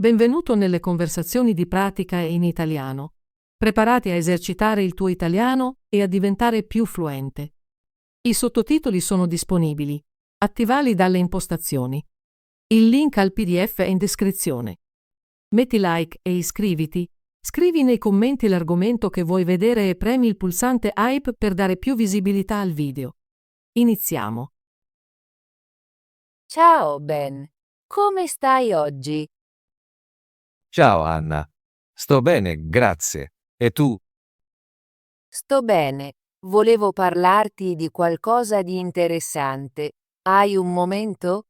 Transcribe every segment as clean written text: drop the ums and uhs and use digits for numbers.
Benvenuto nelle conversazioni di pratica in italiano. Preparati a esercitare il tuo italiano e a diventare più fluente. I sottotitoli sono disponibili. Attivali dalle impostazioni. Il link al PDF è in descrizione. Metti like e iscriviti. Scrivi nei commenti l'argomento che vuoi vedere e premi il pulsante hype per dare più visibilità al video. Iniziamo. Ciao Ben, come stai oggi? Ciao Anna. Sto bene, grazie. E tu? Sto bene, volevo parlarti di qualcosa di interessante. Hai un momento?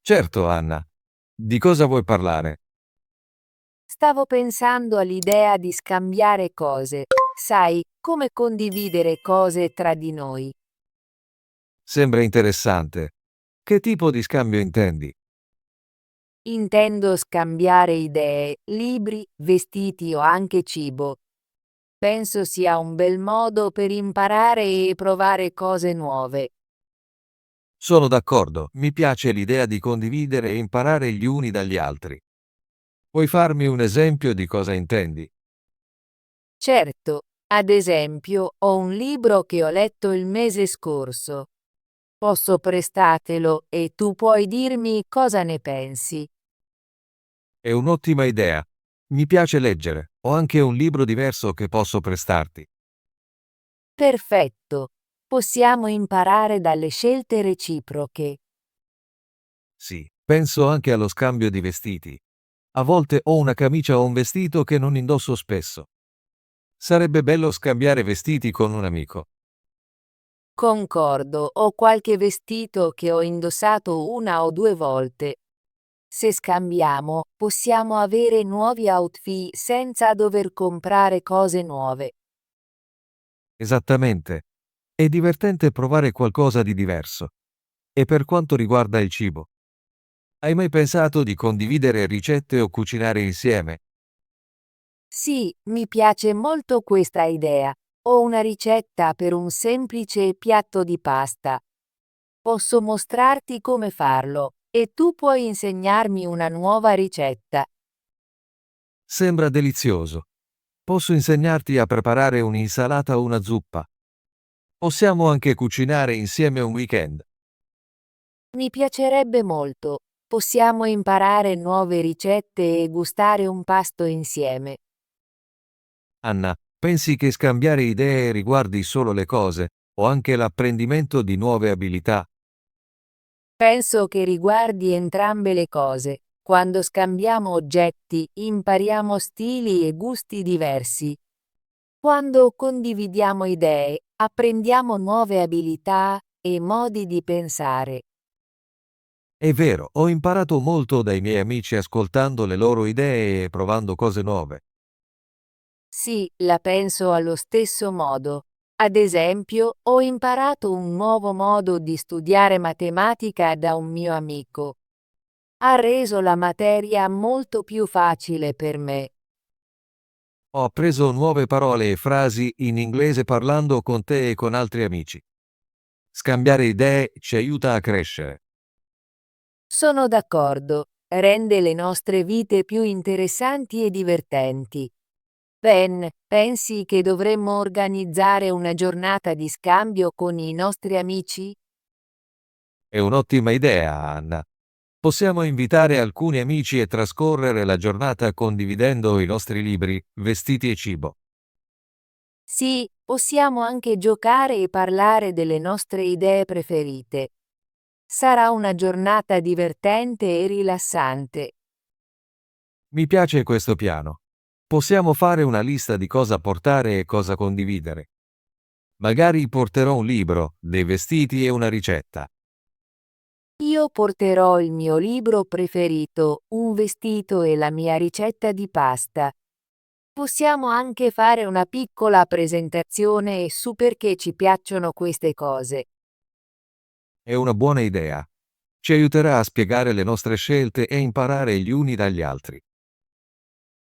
Certo, Anna. Di cosa vuoi parlare? Stavo pensando all'idea di scambiare cose, sai, come condividere cose tra di noi. Sembra interessante. Che tipo di scambio intendi? Intendo scambiare idee, libri, vestiti o anche cibo. Penso sia un bel modo per imparare e provare cose nuove. Sono d'accordo, mi piace l'idea di condividere e imparare gli uni dagli altri. Puoi farmi un esempio di cosa intendi? Certo, ad esempio, ho un libro che ho letto il mese scorso. Posso prestartelo e tu puoi dirmi cosa ne pensi. È un'ottima idea. Mi piace leggere. Ho anche un libro diverso che posso prestarti. Perfetto. Possiamo imparare dalle scelte reciproche. Sì, penso anche allo scambio di vestiti. A volte ho una camicia o un vestito che non indosso spesso. Sarebbe bello scambiare vestiti con un amico. Concordo, ho qualche vestito che ho indossato una o due volte. Se scambiamo, possiamo avere nuovi outfit senza dover comprare cose nuove. Esattamente. È divertente provare qualcosa di diverso. E per quanto riguarda il cibo, hai mai pensato di condividere ricette o cucinare insieme? Sì, mi piace molto questa idea. Ho una ricetta per un semplice piatto di pasta. Posso mostrarti come farlo e tu puoi insegnarmi una nuova ricetta. Sembra delizioso. Posso insegnarti a preparare un'insalata o una zuppa. Possiamo anche cucinare insieme un weekend. Mi piacerebbe molto. Possiamo imparare nuove ricette e gustare un pasto insieme. Anna, pensi che scambiare idee riguardi solo le cose, o anche l'apprendimento di nuove abilità? Penso che riguardi entrambe le cose. Quando scambiamo oggetti, impariamo stili e gusti diversi. Quando condividiamo idee, apprendiamo nuove abilità e modi di pensare. È vero, ho imparato molto dai miei amici ascoltando le loro idee e provando cose nuove. Sì, la penso allo stesso modo. Ad esempio, ho imparato un nuovo modo di studiare matematica da un mio amico. Ha reso la materia molto più facile per me. Ho appreso nuove parole e frasi in inglese parlando con te e con altri amici. Scambiare idee ci aiuta a crescere. Sono d'accordo, rende le nostre vite più interessanti e divertenti. Ben, pensi che dovremmo organizzare una giornata di scambio con i nostri amici? È un'ottima idea, Anna. Possiamo invitare alcuni amici e trascorrere la giornata condividendo i nostri libri, vestiti e cibo. Sì, possiamo anche giocare e parlare delle nostre idee preferite. Sarà una giornata divertente e rilassante. Mi piace questo piano. Possiamo fare una lista di cosa portare e cosa condividere. Magari porterò un libro, dei vestiti e una ricetta. Io porterò il mio libro preferito, un vestito e la mia ricetta di pasta. Possiamo anche fare una piccola presentazione su perché ci piacciono queste cose. È una buona idea. Ci aiuterà a spiegare le nostre scelte e imparare gli uni dagli altri.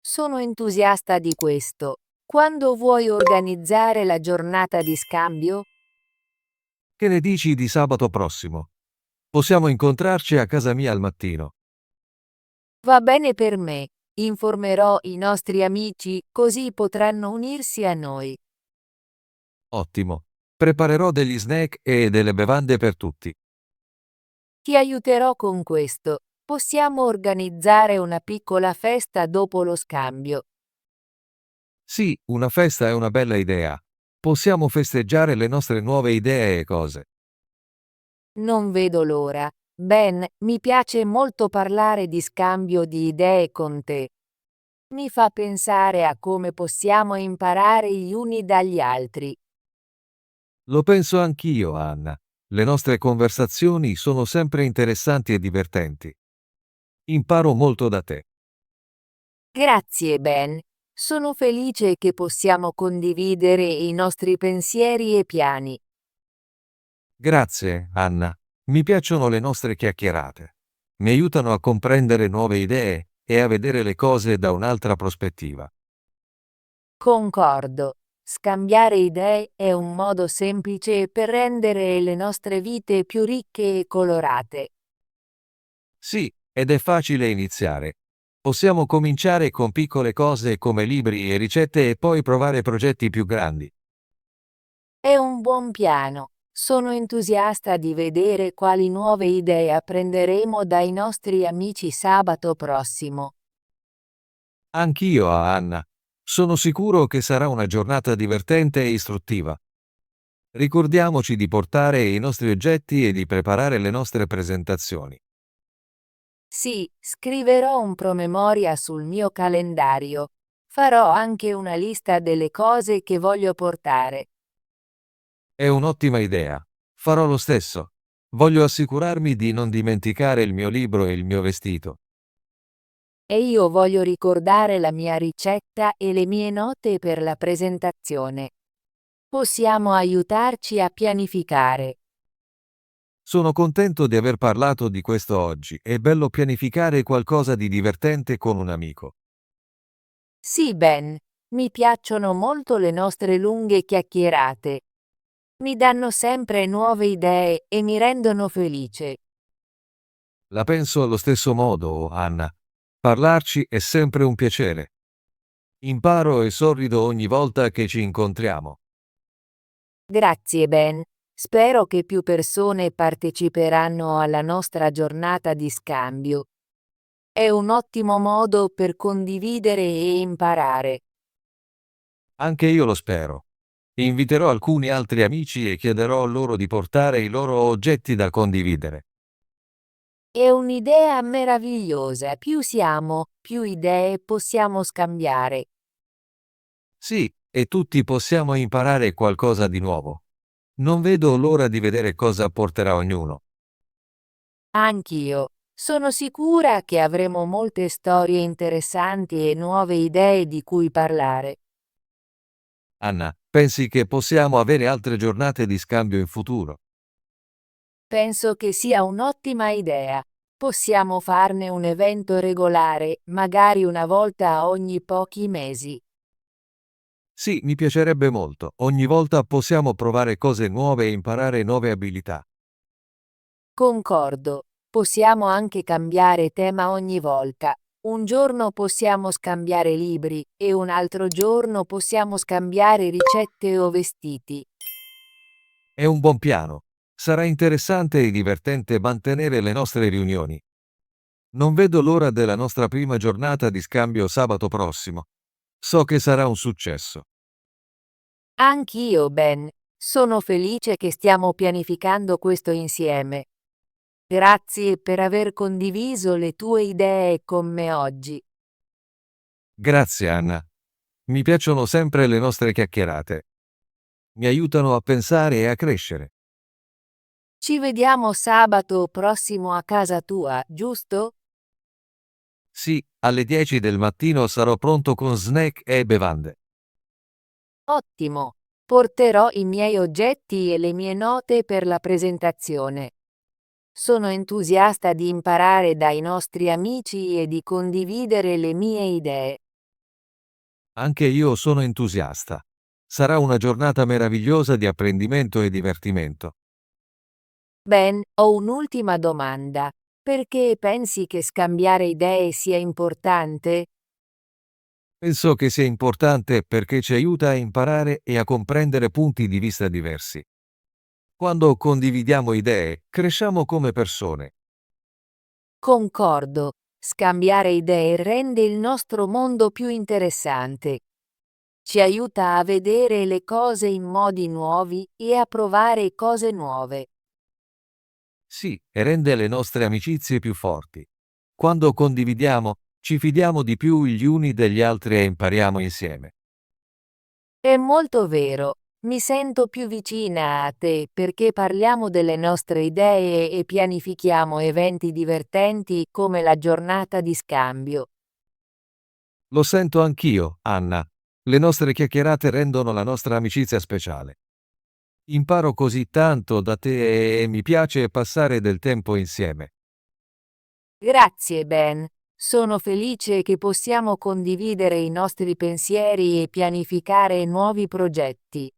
Sono entusiasta di questo. Quando vuoi organizzare la giornata di scambio? Che ne dici di sabato prossimo? Possiamo incontrarci a casa mia al mattino. Va bene per me. Informerò i nostri amici, così potranno unirsi a noi. Ottimo. Preparerò degli snack e delle bevande per tutti. Ti aiuterò con questo. Possiamo organizzare una piccola festa dopo lo scambio. Sì, una festa è una bella idea. Possiamo festeggiare le nostre nuove idee e cose. Non vedo l'ora. Ben, mi piace molto parlare di scambio di idee con te. Mi fa pensare a come possiamo imparare gli uni dagli altri. Lo penso anch'io, Anna. Le nostre conversazioni sono sempre interessanti e divertenti. Imparo molto da te. Grazie, Ben. Sono felice che possiamo condividere i nostri pensieri e piani. Grazie, Anna. Mi piacciono le nostre chiacchierate. Mi aiutano a comprendere nuove idee e a vedere le cose da un'altra prospettiva. Concordo. Scambiare idee è un modo semplice per rendere le nostre vite più ricche e colorate. Sì, ed è facile iniziare. Possiamo cominciare con piccole cose come libri e ricette e poi provare progetti più grandi. È un buon piano. Sono entusiasta di vedere quali nuove idee apprenderemo dai nostri amici sabato prossimo. Anch'io, Anna. Sono sicuro che sarà una giornata divertente e istruttiva. Ricordiamoci di portare i nostri oggetti e di preparare le nostre presentazioni. Sì, scriverò un promemoria sul mio calendario. Farò anche una lista delle cose che voglio portare. È un'ottima idea. Farò lo stesso. Voglio assicurarmi di non dimenticare il mio libro e il mio vestito. E io voglio ricordare la mia ricetta e le mie note per la presentazione. Possiamo aiutarci a pianificare. Sono contento di aver parlato di questo oggi. È bello pianificare qualcosa di divertente con un amico. Sì, Ben, mi piacciono molto le nostre lunghe chiacchierate. Mi danno sempre nuove idee e mi rendono felice. La penso allo stesso modo, Anna. Parlarci è sempre un piacere. Imparo e sorrido ogni volta che ci incontriamo. Grazie, Ben. Spero che più persone parteciperanno alla nostra giornata di scambio. È un ottimo modo per condividere e imparare. Anche io lo spero. Inviterò alcuni altri amici e chiederò loro di portare i loro oggetti da condividere. È un'idea meravigliosa. Più siamo, più idee possiamo scambiare. Sì, e tutti possiamo imparare qualcosa di nuovo. Non vedo l'ora di vedere cosa porterà ognuno. Anch'io. Sono sicura che avremo molte storie interessanti e nuove idee di cui parlare. Anna, pensi che possiamo avere altre giornate di scambio in futuro? Penso che sia un'ottima idea. Possiamo farne un evento regolare, magari una volta ogni pochi mesi. Sì, mi piacerebbe molto. Ogni volta possiamo provare cose nuove e imparare nuove abilità. Concordo. Possiamo anche cambiare tema ogni volta. Un giorno possiamo scambiare libri e un altro giorno possiamo scambiare ricette o vestiti. È un buon piano. Sarà interessante e divertente mantenere le nostre riunioni. Non vedo l'ora della nostra prima giornata di scambio sabato prossimo. So che sarà un successo. Anch'io, Ben. Sono felice che stiamo pianificando questo insieme. Grazie per aver condiviso le tue idee con me oggi. Grazie, Anna. Mi piacciono sempre le nostre chiacchierate. Mi aiutano a pensare e a crescere. Ci vediamo sabato prossimo a casa tua, giusto? Sì, alle 10 del mattino sarò pronto con snack e bevande. Ottimo. Porterò i miei oggetti e le mie note per la presentazione. Sono entusiasta di imparare dai nostri amici e di condividere le mie idee. Anche io sono entusiasta. Sarà una giornata meravigliosa di apprendimento e divertimento. Ben, ho un'ultima domanda. Perché pensi che scambiare idee sia importante? Penso che sia importante perché ci aiuta a imparare e a comprendere punti di vista diversi. Quando condividiamo idee, cresciamo come persone. Concordo. Scambiare idee rende il nostro mondo più interessante. Ci aiuta a vedere le cose in modi nuovi e a provare cose nuove. Sì, e rende le nostre amicizie più forti. Quando condividiamo, ci fidiamo di più gli uni degli altri e impariamo insieme. È molto vero. Mi sento più vicina a te perché parliamo delle nostre idee e pianifichiamo eventi divertenti come la giornata di scambio. Lo sento anch'io, Anna. Le nostre chiacchierate rendono la nostra amicizia speciale. Imparo così tanto da te e mi piace passare del tempo insieme. Grazie, Ben. Sono felice che possiamo condividere i nostri pensieri e pianificare nuovi progetti.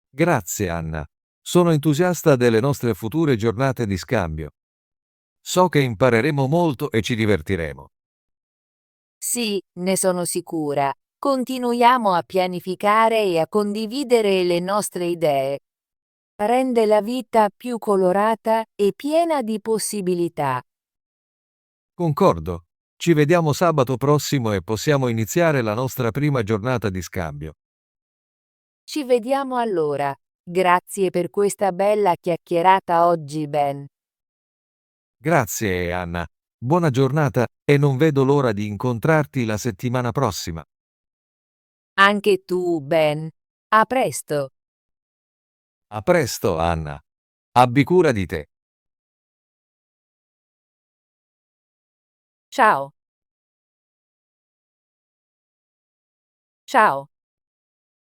Grazie, Anna. Sono entusiasta delle nostre future giornate di scambio. So che impareremo molto e ci divertiremo. Sì, ne sono sicura. Continuiamo a pianificare e a condividere le nostre idee. Rende la vita più colorata e piena di possibilità. Concordo. Ci vediamo sabato prossimo e possiamo iniziare la nostra prima giornata di scambio. Ci vediamo allora. Grazie per questa bella chiacchierata oggi, Ben. Grazie, Anna. Buona giornata e non vedo l'ora di incontrarti la settimana prossima. Anche tu, Ben. A presto. A presto, Anna. Abbi cura di te. Ciao. Ciao.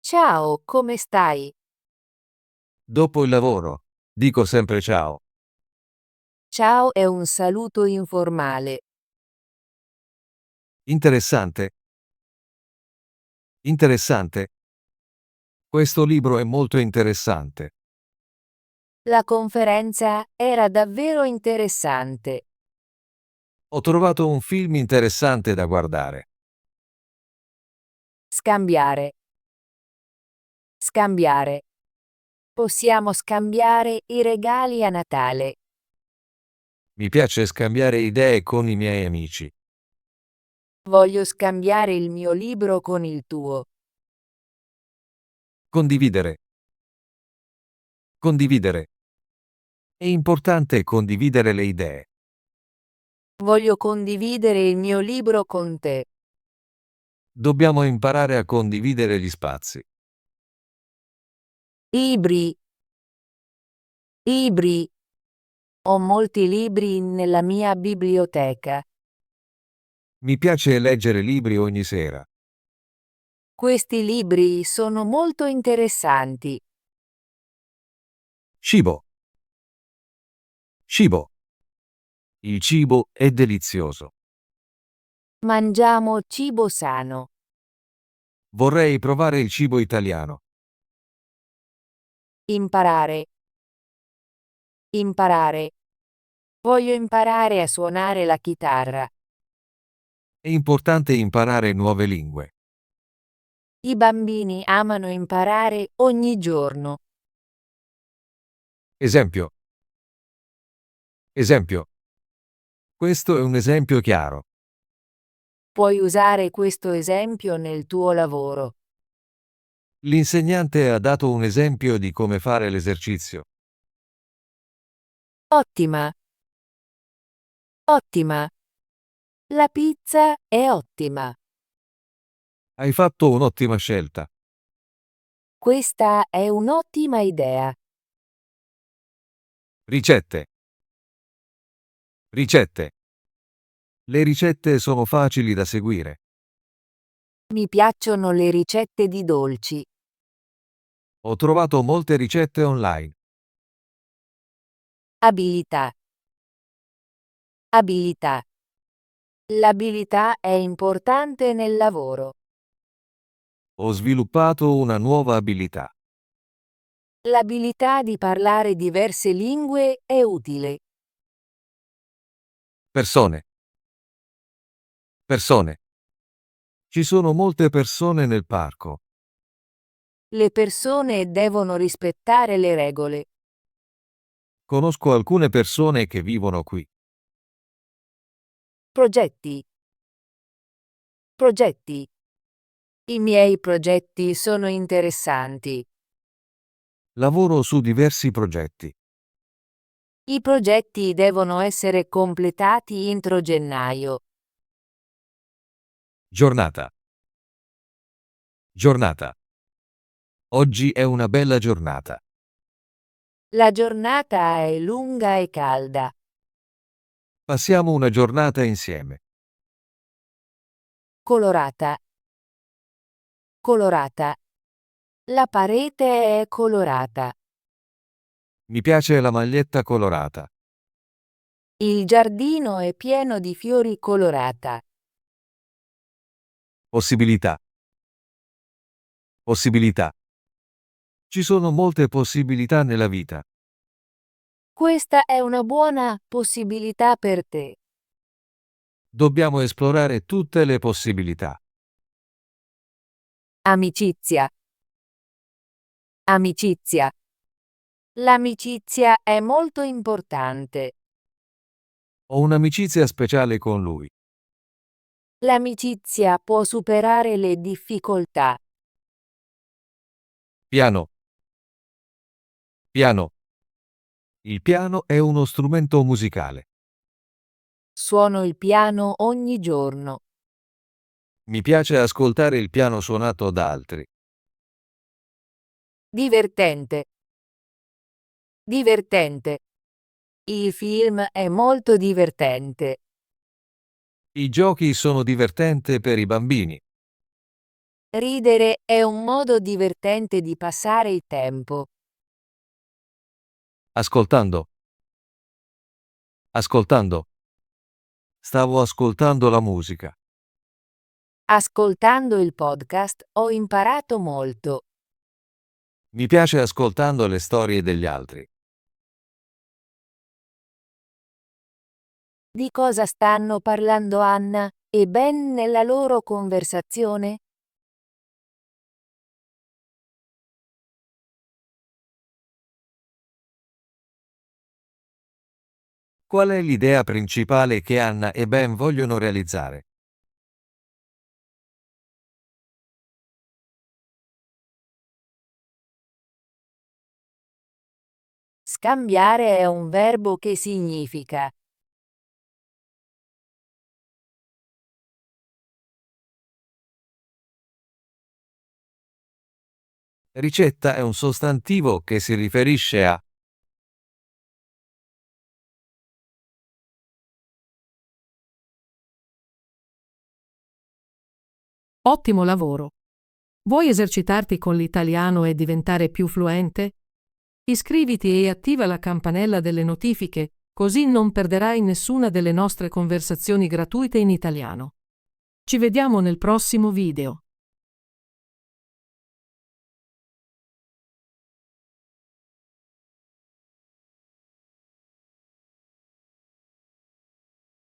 Ciao, come stai? Dopo il lavoro, dico sempre ciao. Ciao è un saluto informale. Interessante. Interessante. Questo libro è molto interessante. La conferenza era davvero interessante. Ho trovato un film interessante da guardare. Scambiare. Scambiare. Possiamo scambiare i regali a Natale. Mi piace scambiare idee con i miei amici. Voglio scambiare il mio libro con il tuo. Condividere. Condividere. È importante condividere le idee. Voglio condividere il mio libro con te. Dobbiamo imparare a condividere gli spazi. Libri. Libri. Ho molti libri nella mia biblioteca. Mi piace leggere libri ogni sera. Questi libri sono molto interessanti. Cibo. Cibo. Il cibo è delizioso. Mangiamo cibo sano. Vorrei provare il cibo italiano. Imparare. Imparare. Voglio imparare a suonare la chitarra. È importante imparare nuove lingue. I bambini amano imparare ogni giorno. Esempio. Esempio. Questo è un esempio chiaro. Puoi usare questo esempio nel tuo lavoro. L'insegnante ha dato un esempio di come fare l'esercizio. Ottima. Ottima. La pizza è ottima. Hai fatto un'ottima scelta. Questa è un'ottima idea. Ricette. Ricette. Le ricette sono facili da seguire. Mi piacciono le ricette di dolci. Ho trovato molte ricette online. Abilità. Abilità. L'abilità è importante nel lavoro. Ho sviluppato una nuova abilità. L'abilità di parlare diverse lingue è utile. Persone. Persone. Ci sono molte persone nel parco. Le persone devono rispettare le regole. Conosco alcune persone che vivono qui. Progetti. Progetti. I miei progetti sono interessanti. Lavoro su diversi progetti. I progetti devono essere completati entro gennaio. Giornata. Giornata. Oggi è una bella giornata. La giornata è lunga e calda. Passiamo una giornata insieme. Colorata. Colorata. La parete è colorata. Mi piace la maglietta colorata. Il giardino è pieno di fiori colorata. Possibilità. Possibilità. Ci sono molte possibilità nella vita. Questa è una buona possibilità per te. Dobbiamo esplorare tutte le possibilità. Amicizia. Amicizia. L'amicizia è molto importante. Ho un'amicizia speciale con lui. L'amicizia può superare le difficoltà. Piano. Piano. Il piano è uno strumento musicale. Suono il piano ogni giorno. Mi piace ascoltare il piano suonato da altri. Divertente. Divertente. Il film è molto divertente. I giochi sono divertenti per i bambini. Ridere è un modo divertente di passare il tempo. Ascoltando. Ascoltando. Stavo ascoltando la musica. Ascoltando il podcast ho imparato molto. Mi piace ascoltando le storie degli altri. Di cosa stanno parlando Anna e Ben nella loro conversazione? Qual è l'idea principale che Anna e Ben vogliono realizzare? Scambiare è un verbo che significa Ricetta è un sostantivo che si riferisce a Ottimo lavoro! Vuoi esercitarti con l'italiano e diventare più fluente? Iscriviti e attiva la campanella delle notifiche, così non perderai nessuna delle nostre conversazioni gratuite in italiano. Ci vediamo nel prossimo video.